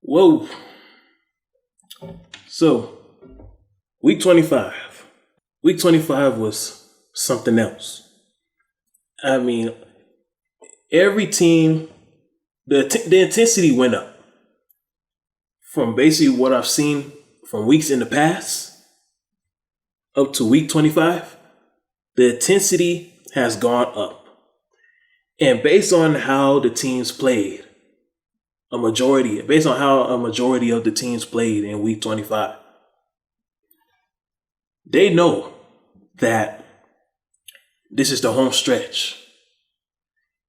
Whoa. So, week 25. Week 25 was something else. I mean, every team, the intensity went up. From basically what I've seen from weeks in the past up to week 25, the intensity has gone up. And based on how the teams played, based on how a majority of the teams played in week 25, they know that this is the home stretch.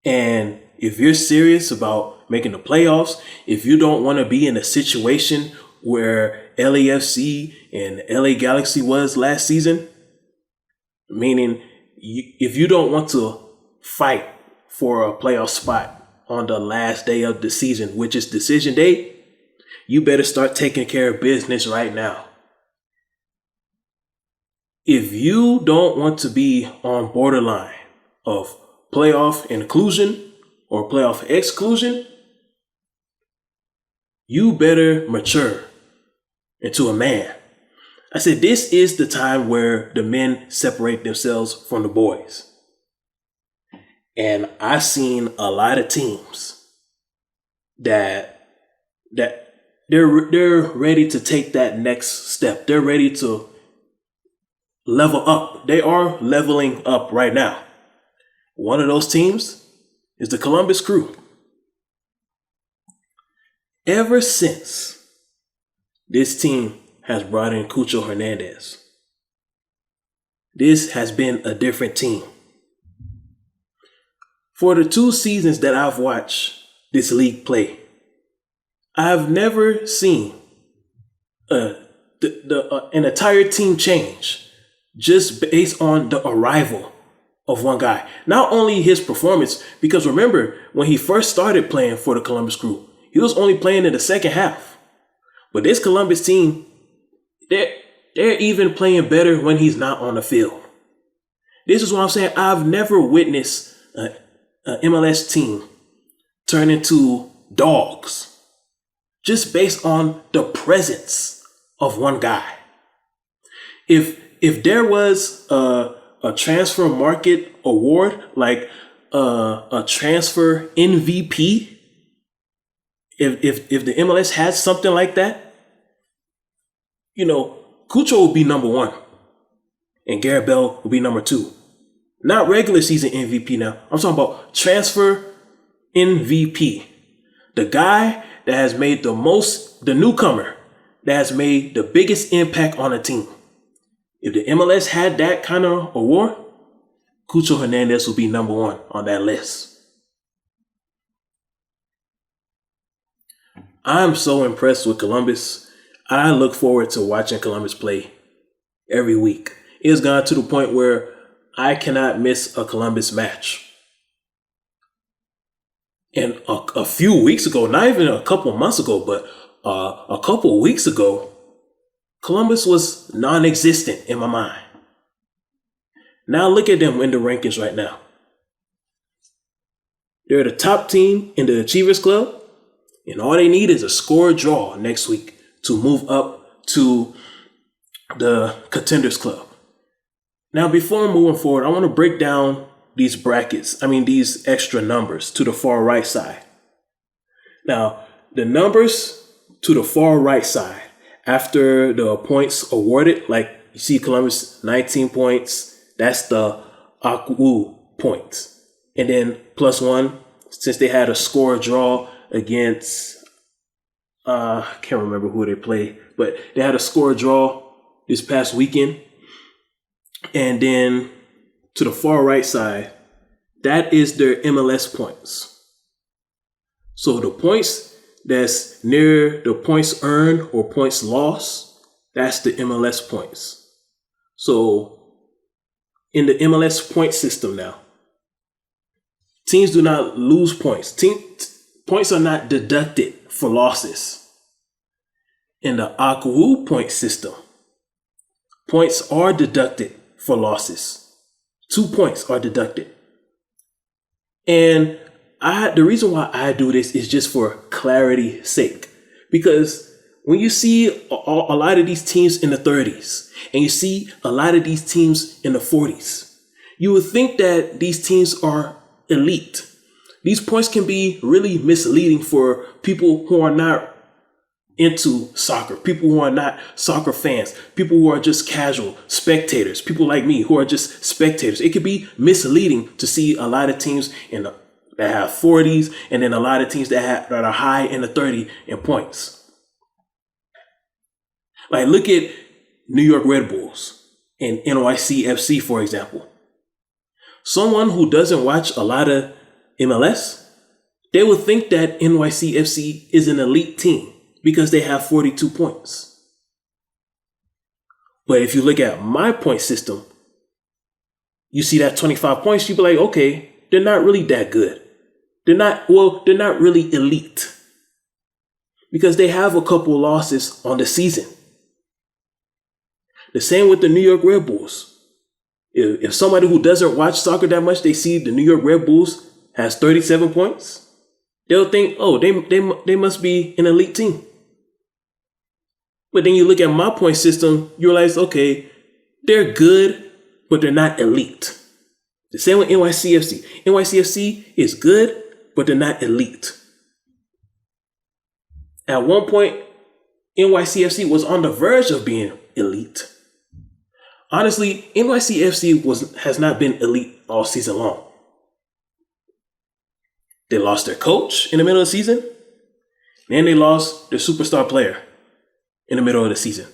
And if you're serious about making the playoffs, if you don't want to be in a situation where LAFC and LA Galaxy was last season, meaning if you don't want to fight for a playoff spot on the last day of the season, which is decision day, you better start taking care of business right now. If you don't want to be on borderline of playoff inclusion or playoff exclusion, you better mature into a man. I said, this is the time where the men separate themselves from the boys. And I've seen a lot of teams that they're ready to take that next step. They're ready to level up. They are leveling up right now. One of those teams is the Columbus Crew. Ever since this team has brought in Cucho Hernandez, this has been a different team. For the 2 seasons that I've watched this league play, I've never seen an entire team change just based on the arrival of one guy. Not only his performance, because remember, when he first started playing for the Columbus Crew, he was only playing in the second half. But this Columbus team, they're even playing better when he's not on the field. This is what I'm saying. I've never witnessed an MLS team turn into dogs just based on the presence of one guy. If there was a transfer market award, like a transfer MVP, if the MLS had something like that, Cucho would be number 1 and Garrett Bell would be number 2. Not regular season MVP now. I'm talking about transfer MVP. The guy that has made the newcomer that has made the biggest impact on a team. If the MLS had that kind of award, Cucho Hernandez would be number 1 on that list. I'm so impressed with Columbus. I look forward to watching Columbus play every week. It's gone to the point where I cannot miss a Columbus match. And a few weeks ago, not even a couple months ago, but a couple weeks ago, Columbus was non-existent in my mind. Now look at them in the rankings right now. They're the top team in the Achievers Club, and all they need is a score draw next week to move up to the Contenders Club. Now, before moving forward, I want to break down these these extra numbers to the far right side. Now, the numbers to the far right side, after the points awarded, like you see Columbus 19 points, that's the AkWu points. And then +1, since they had a score draw against, I can't remember who they played, but they had a score draw this past weekend. And then to the far right side, that is their MLS points. So the points that's near the points earned or points lost, that's the MLS points. So in the MLS point system now, teams do not lose points. Points are not deducted for losses. In the AkWu point system, points are deducted for losses. 2 points are deducted. And the reason why I do this is just for clarity's sake. Because when you see a lot of these teams in the 30s and you see a lot of these teams in the 40s, you would think that these teams are elite. These points can be really misleading for people who are not into soccer, people who are not soccer fans, people who are just casual spectators, people like me who are just spectators. It could be misleading to see a lot of teams that have 40s and then a lot of teams that are high in the 30 in points. Like, look at New York Red Bulls and NYCFC, for example. Someone who doesn't watch a lot of MLS, they would think that NYCFC is an elite team because they have 42 points. But if you look at my point system, you see that 25 points, you'd be like, okay, they're not really that good. They're not really elite because they have a couple losses on the season. The same with the New York Red Bulls. If somebody who doesn't watch soccer that much, they see the New York Red Bulls has 37 points, they'll think, oh, they must be an elite team. But then you look at my point system, you realize, okay, they're good, but they're not elite. The same with NYCFC. NYCFC is good, but they're not elite. At one point, NYCFC was on the verge of being elite. Honestly, NYCFC has not been elite all season long. They lost their coach in the middle of the season, and they lost their superstar player in the middle of the season.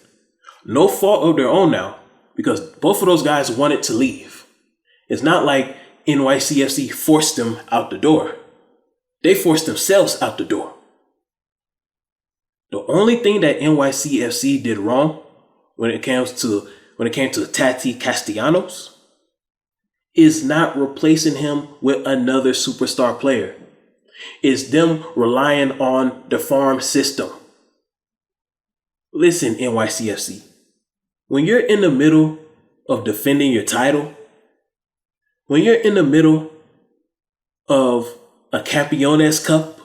No fault of their own now, because both of those guys wanted to leave. It's not like NYCFC forced them out the door. They forced themselves out the door. The only thing that NYCFC did wrong when it came to Tati Castellanos is not replacing him with another superstar player. It's them relying on the farm system. Listen, NYCFC, when you're in the middle of defending your title, when you're in the middle of a Campeones Cup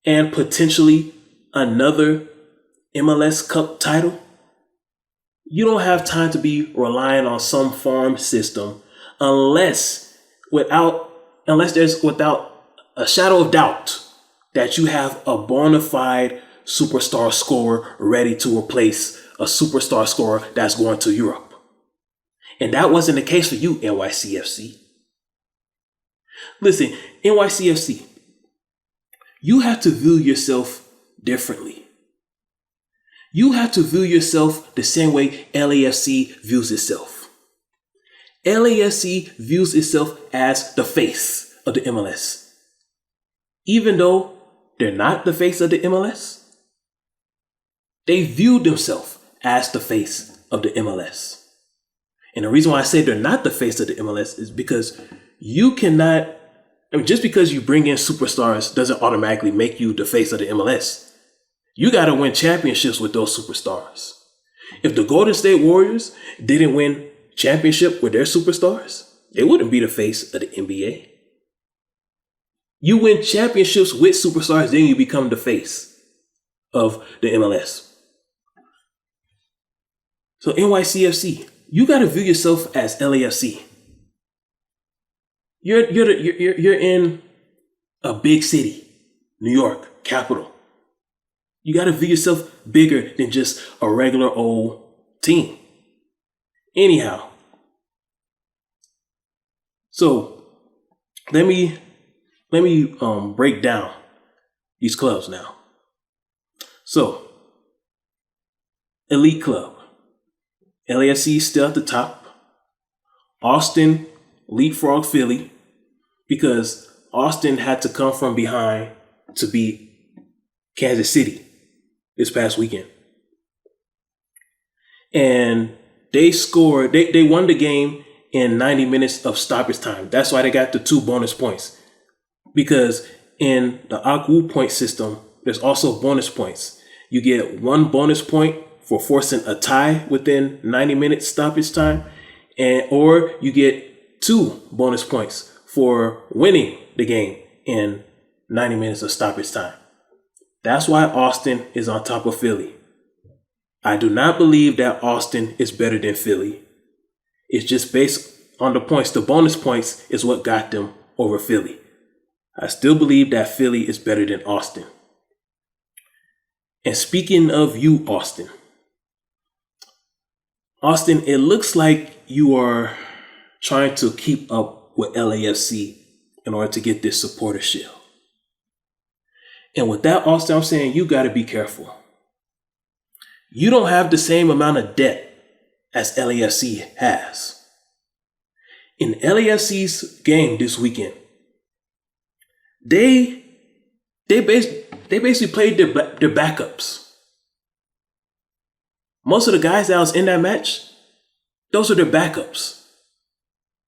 and potentially another MLS Cup title, you don't have time to be relying on some farm system unless there's without a shadow of doubt that you have a bona fide superstar scorer ready to replace a superstar scorer that's going to Europe. And that wasn't the case for you, NYCFC. Listen, NYCFC, you have to view yourself differently. You have to view yourself the same way LAFC views itself. LAFC views itself as the face of the MLS. Even though they're not the face of the MLS, they view themselves as the face of the MLS. And the reason why I say they're not the face of the MLS is because just because you bring in superstars doesn't automatically make you the face of the MLS. You got to win championships with those superstars. If the Golden State Warriors didn't win championship with their superstars, they wouldn't be the face of the NBA. You win championships with superstars, then you become the face of the MLS. So NYCFC, you got to view yourself as LAFC. You're in a big city, New York, capital. You got to view yourself bigger than just a regular old team. Anyhow, so let me break down these clubs now. So, elite club, LAFC still at the top. Austin leapfrog Philly because Austin had to come from behind to beat Kansas City this past weekend. And they won the game in 90 minutes of stoppage time. That's why they got the 2 bonus points. Because in the AkWu point system, there's also bonus points. You get 1 bonus point for forcing a tie within 90 minutes stoppage time, or you get 2 bonus points for winning the game in 90 minutes of stoppage time. That's why Austin is on top of Philly. I do not believe that Austin is better than Philly. It's just based on the points. The bonus points is what got them over Philly. I still believe that Philly is better than Austin. And speaking of you, Austin, it looks like you are trying to keep up with LAFC in order to get this supporter shield. And with that, Austin, I'm saying you got to be careful. You don't have the same amount of debt as LAFC has. In LAFC's game this weekend, they basically played their backups. Most of the guys that was in that match, those are their backups.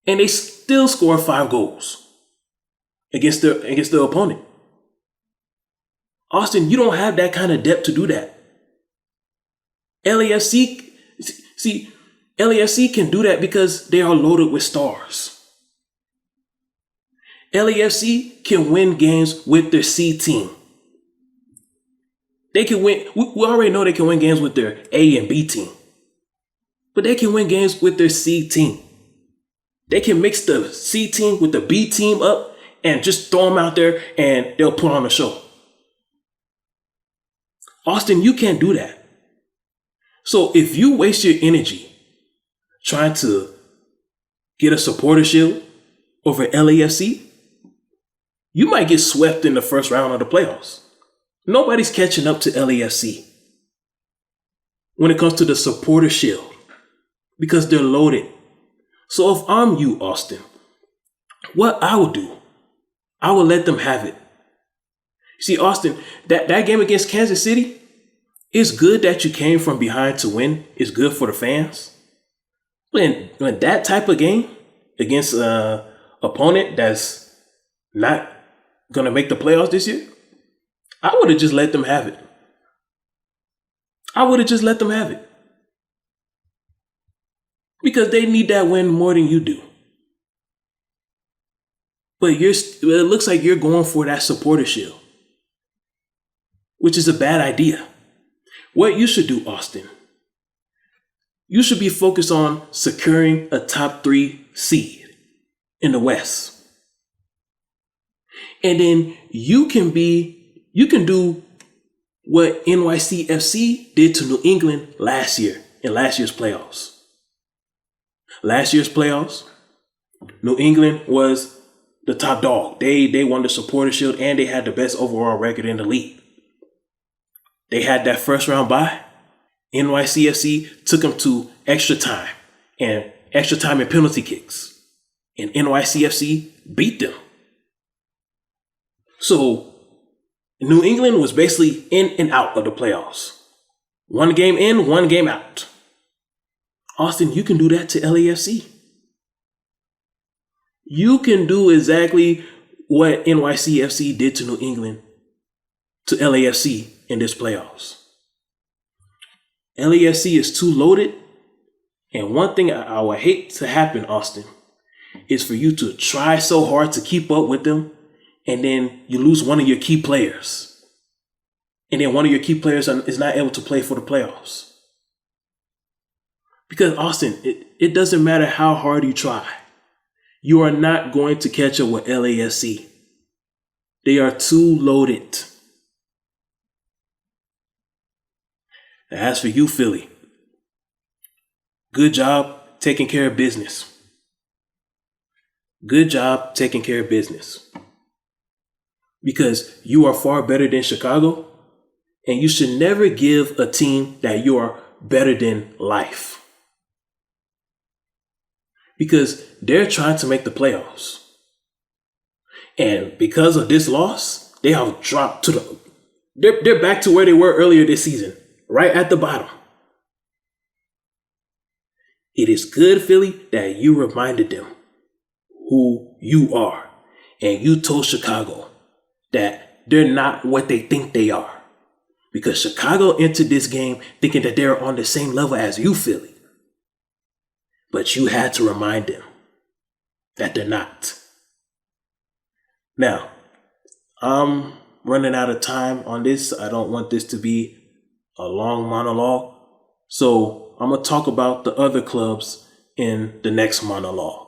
And they still scored 5 goals against the opponent. Austin, you don't have that kind of depth to do that. LAFC can do that because they are loaded with stars. LAFC can win games with their C team. They can win. We already know they can win games with their A and B team. But they can win games with their C team. They can mix the C team with the B team up and just throw them out there and they'll put on a show. Austin, you can't do that. So if you waste your energy trying to get a supporter shield over LAFC, you might get swept in the first round of the playoffs. Nobody's catching up to LAFC when it comes to the supporter shield because they're loaded. So if I'm you, Austin, what I would do, I would let them have it. See, Austin, that game against Kansas City, it's good that you came from behind to win. It's good for the fans. When that type of game against an opponent that's not going to make the playoffs this year, I would have just let them have it. Because they need that win more than you do. But it looks like you're going for that supporter shield, which is a bad idea. What you should do, Austin, you should be focused on securing a top 3 seed in the West. And then you can do what NYCFC did to New England last year in last year's playoffs. Last year's playoffs, New England was the top dog. They won the supporter shield and they had the best overall record in the league. They had that first round bye. NYCFC took them to extra time and penalty kicks. And NYCFC beat them. So New England was basically in and out of the playoffs. 1 game in, 1 game out. Austin, you can do that to LAFC. You can do exactly what NYCFC did to New England to LAFC in this playoffs. LAFC is too loaded. And one thing I would hate to happen, Austin, is for you to try so hard to keep up with them and then you lose one of your key players. And then one of your key players is not able to play for the playoffs. Because, Austin, it doesn't matter how hard you try. You are not going to catch up with LAFC. They are too loaded. As for you, Philly, good job taking care of business. Good job taking care of business. Because you are far better than Chicago, and you should never give a team that you are better than life. Because they're trying to make the playoffs. And because of this loss, they have dropped to they're back to where they were earlier this season. Right at the bottom. It is good, Philly, that you reminded them who you are. And you told Chicago that they're not what they think they are. Because Chicago entered this game thinking that they're on the same level as you, Philly. But you had to remind them that they're not. Now, running out of time on this. I don't want this to be a long monologue. So I'm going to talk about the other clubs in the next monologue.